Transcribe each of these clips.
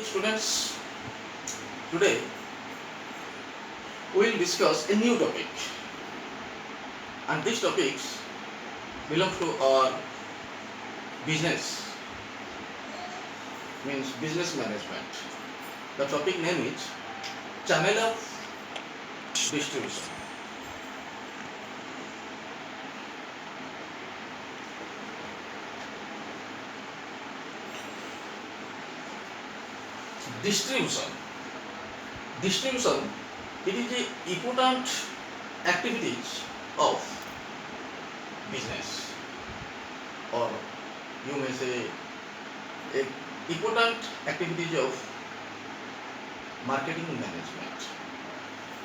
students, today we will discuss a new topic, and this topic belongs to our business, means business management. The topic name is channel of distribution. Distribution. Distribution, it is the important activities of business, or you may say a important activities of marketing management.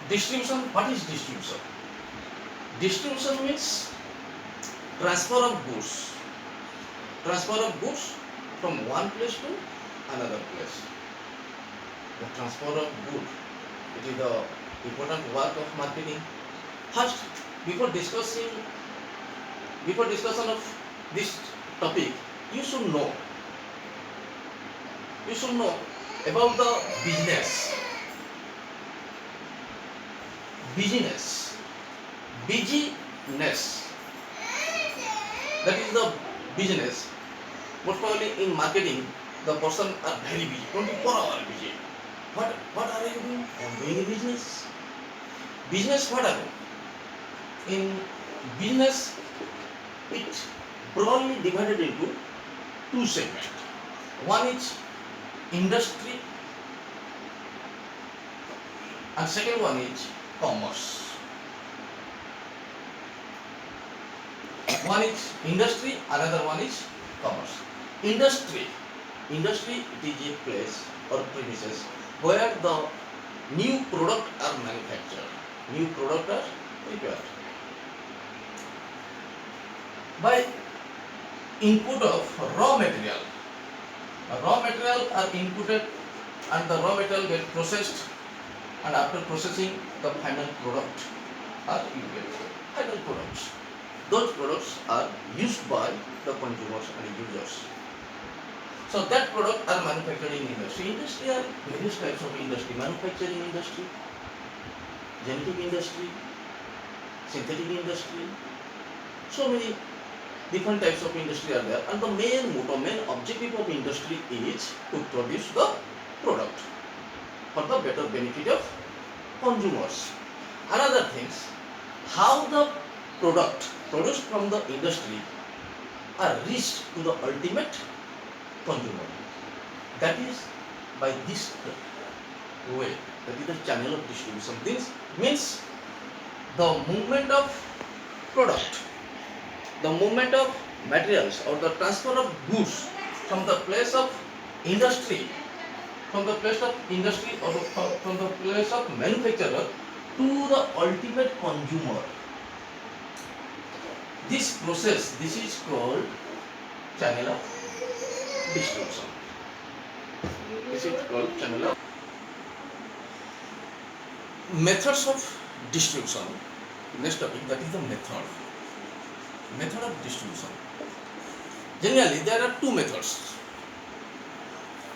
Distribution, what is distribution? Distribution means transfer of goods. Transfer of goods from one place to another place. The transfer of good, it is the important work of marketing. First, before discussion of this topic, you should know about the business. Busyness, that is the business. Most probably in marketing, the person are very busy, 24 hours busy. What are you doing? I am doing a business. Business, what are you? In business, it broadly divided into two segments. One is industry, and second one is commerce. One is industry, another one is commerce. Industry, it is a place or premises where the new product are manufactured, new product are prepared. By input of raw material are inputted, and the raw material get processed, and after processing the final product are you get final products. Those products are used by the consumers and users. So that product are manufactured in industry. Industry are various types of industry: manufacturing industry, genetic industry, synthetic industry. So many different types of industry are there, and the main objective of industry is to produce the product for the better benefit of consumers. Another things, how the product produced from the industry are reached to the ultimate consumer. That is by this way, that is the channel of distribution. This means the movement of product, the movement of materials, or the transfer of goods from the place of industry, or from the place of manufacturer to the ultimate consumer. This process, this is called channel of distribution. This is called channel of methods of distribution. Next topic, that is the method of distribution. Generally, there are two methods.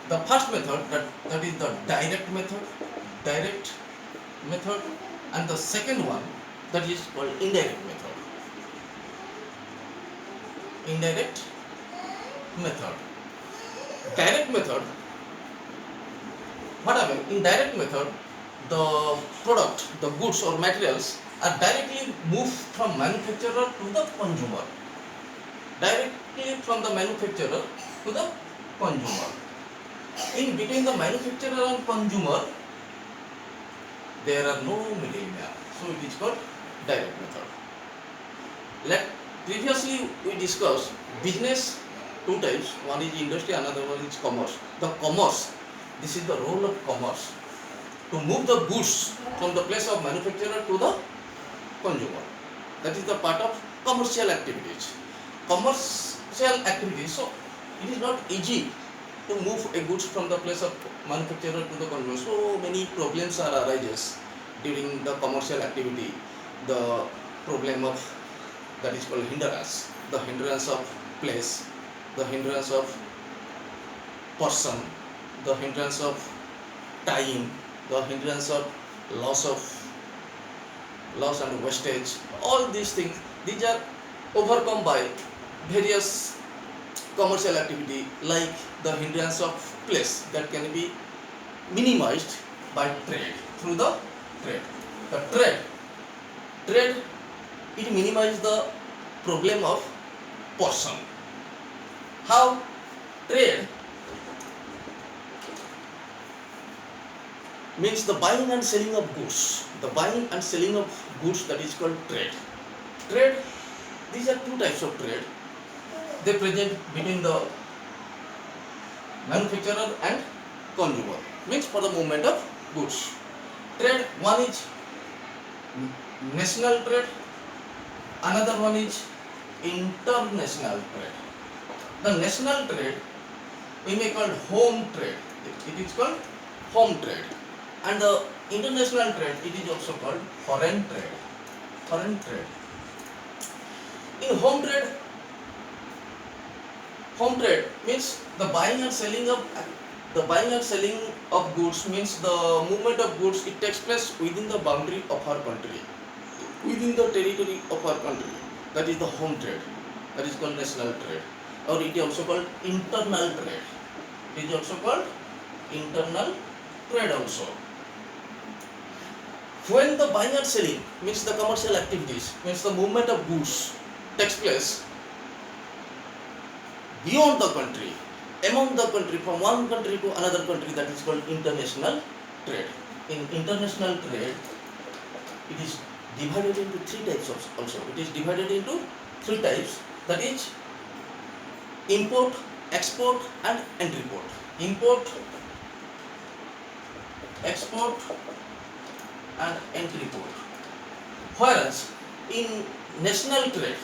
The first method, that is the direct method, and the second one, that is called indirect method. Direct method, what happens? In direct method, the product, the goods or materials are directly moved from manufacturer to the consumer. Directly from the manufacturer to the consumer. In between the manufacturer and consumer, there are no middlemen. So it is called direct method. Previously we discussed business two types. One is industry, another one is commerce. The commerce, this is the role of commerce, to move the goods from the place of manufacturer to the consumer. That is the part of commercial activities. So it is not easy to move a goods from the place of manufacturer to the consumer. So many problems are arises during the commercial activity. The problem of, that is called hindrance. The hindrance of place, the hindrance of person, the hindrance of time, the hindrance of loss of loss and wastage, all these things, these are overcome by various commercial activity, like the hindrance of place that can be minimized by trade, through the trade. The trade it minimizes the problem of portion. How? Trade means the buying and selling of goods. The buying and selling of goods, that is called trade. Trade, these are two types of trade. They present between the manufacturer and consumer, means for the movement of goods. Trade, one is national trade, another one is international trade. The national trade we may call home trade. It is called home trade. And the international trade, it is also called foreign trade. Foreign trade. In home trade means the buying and selling of goods, means the movement of goods, it takes place within the boundary of our country, within the territory of our country. That is the home trade. That is called national trade, or it is also called internal trade. It is also called internal trade also. When the buying and selling, means the commercial activities, means the movement of goods takes place beyond the country, among the country, from one country to another country, that is called international trade. In international trade, it is divided into three types also. It is divided into three types, that is import, export and entry port. Import, export and entry port. Whereas in national trade,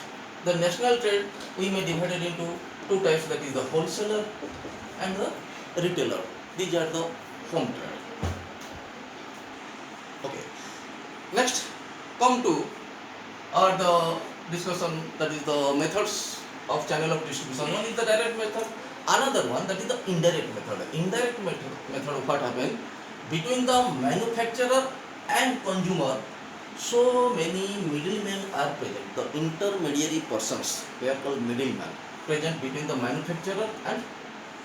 the national trade we may divide it into two types, that is the wholesaler and the retailer. These are the home trade. Okay. Next, come to the discussion, that is the methods of channel of distribution. One is the direct method, another one, that is the indirect method. Indirect method, what happens between the manufacturer and consumer, so many middlemen are present. The intermediary persons, they are called middlemen, present between the manufacturer and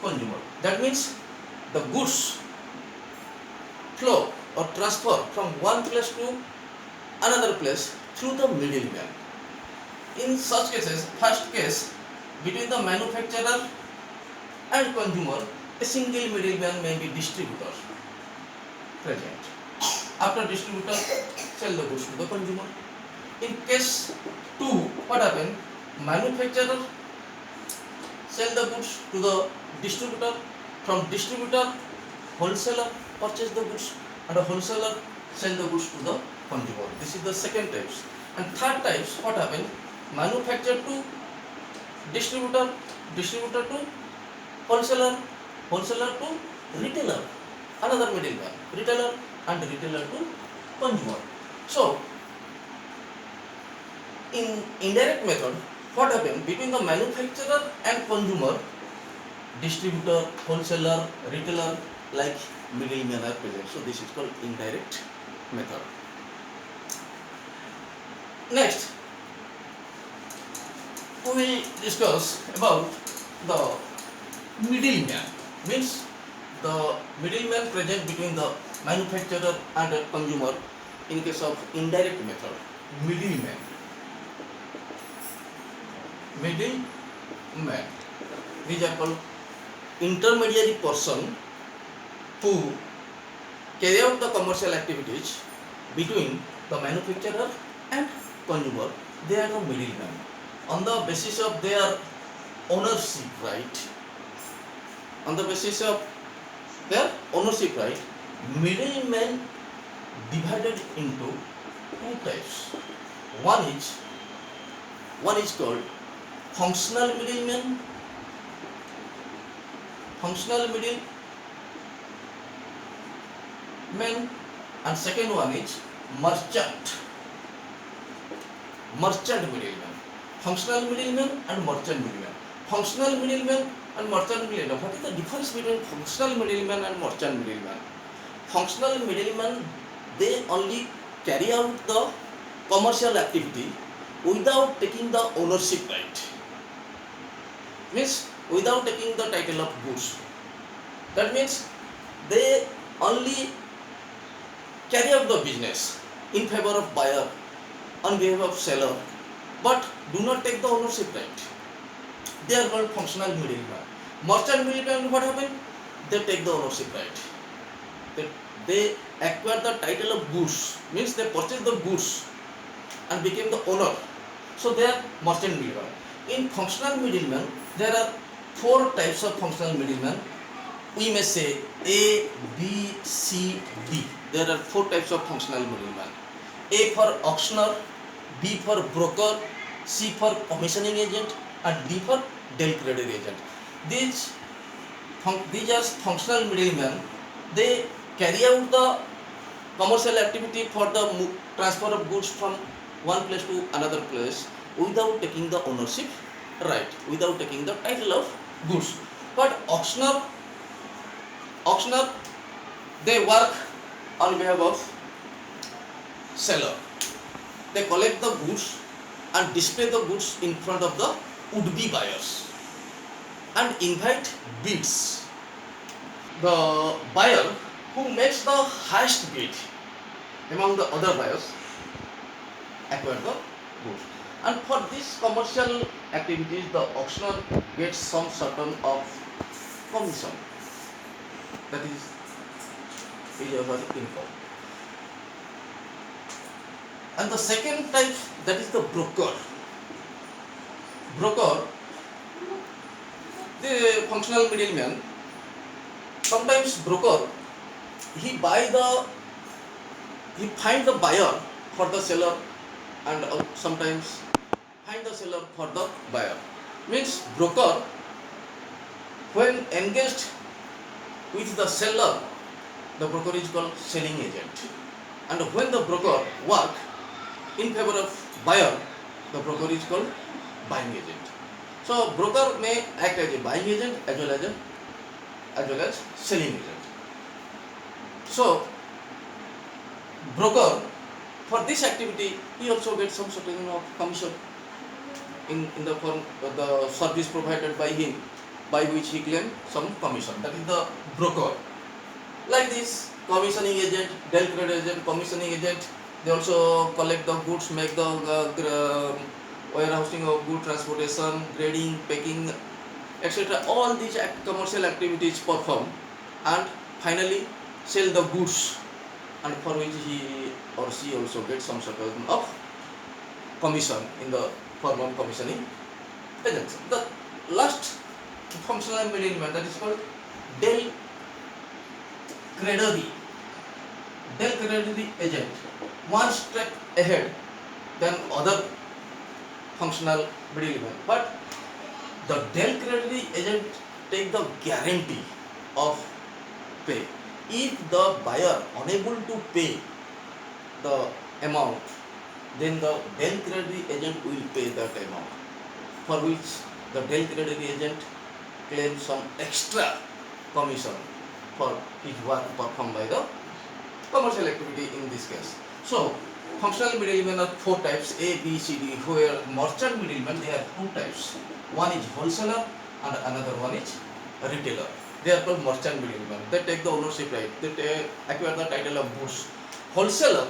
consumer. That means the goods flow or transfer from one place to another place through the middleman. In such cases, first case, between the manufacturer and consumer, a single middleman may be distributor present. After distributor, sell the goods to the consumer. In case 2, what happened? Manufacturer sell the goods to the distributor. From distributor, wholesaler purchase the goods, and a wholesaler sell the goods to the consumer. This is the second types. And third types, what happened? Manufacturer to distributor, distributor to wholesaler, wholesaler to retailer, another middleman, retailer and retailer to consumer. So, in indirect method, what happened between the manufacturer and consumer, distributor, wholesaler, retailer, like middlemen are present. So, this is called indirect method. Next, we will discuss about the middleman, means the middleman present between the manufacturer and the consumer in case of indirect method. Middleman. These are called intermediary person who carry out the commercial activities between the manufacturer and consumer. They are the middlemen. On the basis of their ownership right, middlemen divided into two types. One is called functional middleman, and second one is merchant middleman. Functional middleman and merchant middleman. Functional middleman and merchant middleman. What is the difference between functional middleman and merchant middleman? Functional middlemen, they only carry out the commercial activity without taking the ownership right. Means without taking the title of goods. That means they only carry out the business in favor of buyer on behalf of seller, but do not take the ownership right. They are called functional middlemen. Merchant middlemen, what happened? They take the ownership right. They acquire the title of goods, means they purchase the goods and became the owner. So they are merchant middlemen. In functional middlemen, there are four types of functional middlemen. We may say A, B, C, D. There are four types of functional middlemen. A for auctioneer, B for broker, C for commissioning agent, and D for del credit agent. These are functional middlemen. They carry out the commercial activity for the transfer of goods from one place to another place without taking the ownership right, without taking the title of goods. But auctioneer, they work on behalf of seller. They collect the goods and display the goods in front of the would-be buyers and invite bids. The buyer who makes the highest bid among the other buyers acquire the goods. And for this commercial activities, the auctioneer gets some certain of commission. That is our income. And the second type, that is the broker. The functional middleman. Sometimes broker, he find the buyer for the seller, and sometimes find the seller for the buyer. Means broker, when engaged with the seller, the broker is called selling agent. And when the broker work in favor of buyer, the broker is called buying agent. So broker may act as a buying agent as well as selling agent. So broker, for this activity, he also gets some certain of commission in the form of the service provided by him, by which he claims some commission. That is the broker. Like this, commissioning agent, del credit agent, commissioning agent, they also collect the goods, make the warehousing of good transportation, grading, packing, etc. All these commercial activities perform, and finally sell the goods, and for which he or she also gets some sort of commission in the form of commissioning agents. The last functional middleman, that is called del credit agent, one step ahead than other functional middleman. But the del credit agent take the guarantee of pay. If the buyer unable to pay the amount, then the del credit agent will pay that amount, for which the del credit agent claims some extra commission for his work performed by the commercial activity in this case. So functional middlemen are four types, A, B, C, D, where merchant middlemen, there are two types. One is wholesaler and another one is retailer. They are called merchant middlemen. They take the ownership right, they acquire the title of goods. Wholesaler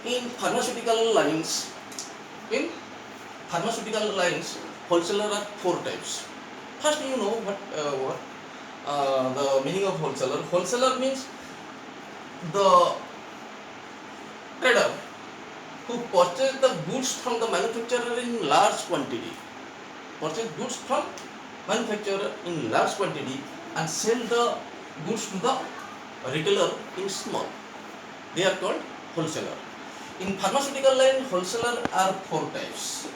in pharmaceutical lines, wholesaler are four types. First, you know what the meaning of wholesaler. Wholesaler means the trader who purchase the goods from the manufacturer in large quantity, and sell the goods to the retailer in small. They are called wholesaler. In pharmaceutical line, wholesaler are four types.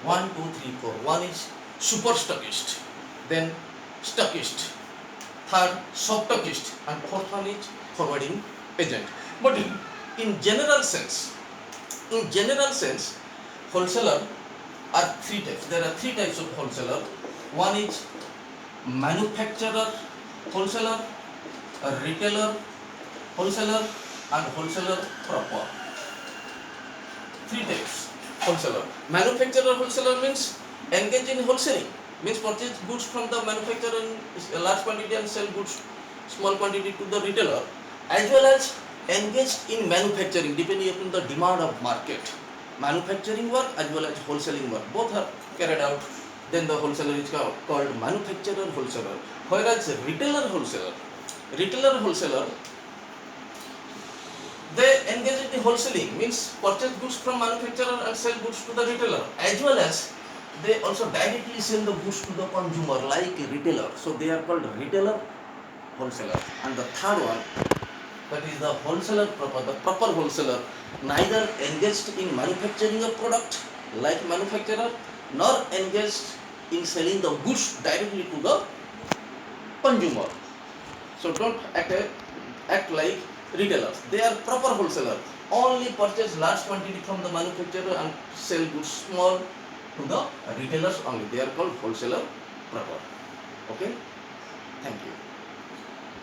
1, 2, 3, 4. One is super stockist, then stockist, third stockist, and fourth one is forwarding agent. But in general sense, wholesaler are three types. There are three types of wholesaler. One is manufacturer, wholesaler, a retailer, wholesaler, and wholesaler proper. Three types. Wholesaler. Manufacturer, wholesaler means engage in wholesaling, means purchase goods from the manufacturer in a large quantity and sell goods small quantity to the retailer, as well as engaged in manufacturing depending upon the demand of market. Manufacturing work as well as wholesaling work, both are carried out. Then the wholesaler is called manufacturer wholesaler. Whereas retailer wholesaler, they engage in the wholesaling, means purchase goods from manufacturer and sell goods to the retailer, as well as they also directly sell the goods to the consumer like a retailer. So they are called retailer wholesaler. And the third one, that is the wholesaler proper. The proper wholesaler neither engaged in manufacturing a product like manufacturer, nor engaged in selling the goods directly to the consumer. So don't act like retailers. They are proper wholesaler. Only purchase large quantity from the manufacturer and sell goods small to the retailers only. They are called wholesaler proper. Okay. Thank you.